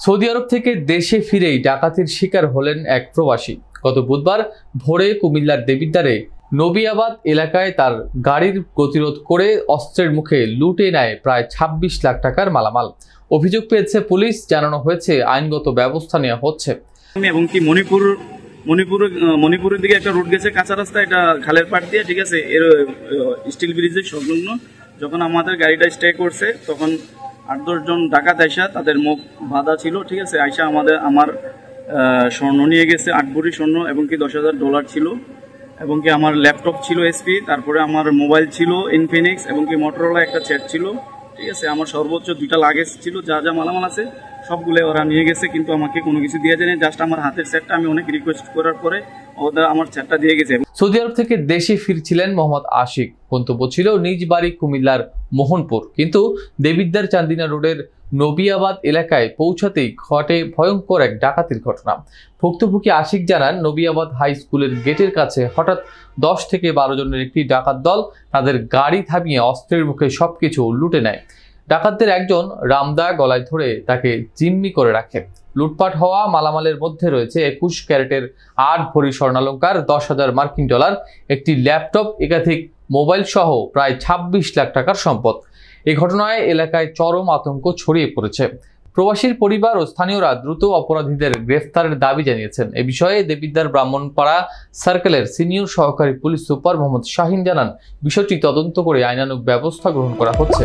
Saudi আরব থেকে দেশে ফিরেই ডাকাতির শিকার হলেন এক প্রবাসী। গত বুধবার ভোরে কুমিল্লার দেবিদ্বারে নবিয়াবাদ এলাকায় তার গাড়ির গতিরোধ করে অস্ত্রের মুখে লুটে নেয় প্রায় ২৬ লাখ টাকার মালামাল। অভিযোগ পেয়েছে পুলিশ, জানানো হয়েছে আইনগত ব্যবস্থা নেওয়া হচ্ছে। এবং কি মণিপুরের দিকে একটা রুট গেছে, কাঁচা রাস্তা, এটা খালের পাড় দিয়ে, ঠিক আছে, এর স্টিল ব্রিজের সংলগ্ন। যখন আমাদের গাড়িটা স্টে করছে তখন ৮-১০ জন ডাকাত আইসা, তাদের মুখ বাঁধা ছিল, ঠিক আছে, আইসা আমার স্বর্ণ নিয়ে গেছে, ৮ ভরি স্বর্ণ, এবং কি $১০,০০০ ছিল, এবং কি আমার ল্যাপটপ ছিল এসপি, তারপরে আমার মোবাইল ছিল ইনফিনিক্স, এবং কি মোটরোলা একটা সেট ছিল, ঠিক আছে, আমার সর্বোচ্চ 2টা লাগেজ ছিল, যা যা মালামাল আছে সবগুলো ওরা নিয়ে গেছে, কিন্তু আমাকে কোনো কিছু দিয়ে যায়নি। জাস্ট আমার হাতের সেটটা আমি অনেক রিকোয়েস্ট করার পরে ওরা আমার সেটটা দিয়ে গেছে। সৌদি আরব থেকে দেশে ফিরছিলেন মোহাম্মদ আশিক। গন্তব্য ছিল নিজ বাড়ি কুমিল্লার মোহনপুর, কিন্তু দেবিদ্বার চান্দিনা রোডের নবিয়াবাদ এলাকায় পৌঁছাতেই ঘটে ভয়ঙ্কর এক ডাকাতির ঘটনা। ভুক্তভোগী আশিক জানান, নবিয়াবাদ হাই স্কুলের গেটের কাছে হঠাৎ 10 থেকে 12 জনের একটি ডাকাত দল তাদের গাড়ি থামিয়ে অস্ত্রের মুখে সবকিছু লুটে নেয়। ডাকাতদের একজন রামদা গলায় ধরে তাকে জিম্মি করে রাখে। লুটপাট হওয়া মালামালের মধ্যে রয়েছে 21 ক্যারেটের 8 ভরি স্বর্ণালংকার, $10,000 মার্কিন, একটি ল্যাপটপ, একাধিক মোবাইল সহ প্রায় ২৬ লাখ টাকার সম্পদ। এই ঘটনায় এলাকায় চরম আতঙ্ক ছড়িয়ে পড়েছে। প্রবাসীর পরিবার ও স্থানীয়রা দ্রুত অপরাধীদের গ্রেফতারের দাবি জানিয়েছেন। এ বিষয়ে দেবিদ্বার ব্রাহ্মণপাড়া সার্কেলের সিনিয়র সহকারী পুলিশ সুপার মোহাম্মদ শাহিন জানান, বিষয়টি তদন্ত করে আইনানুগ ব্যবস্থা গ্রহণ করা হচ্ছে।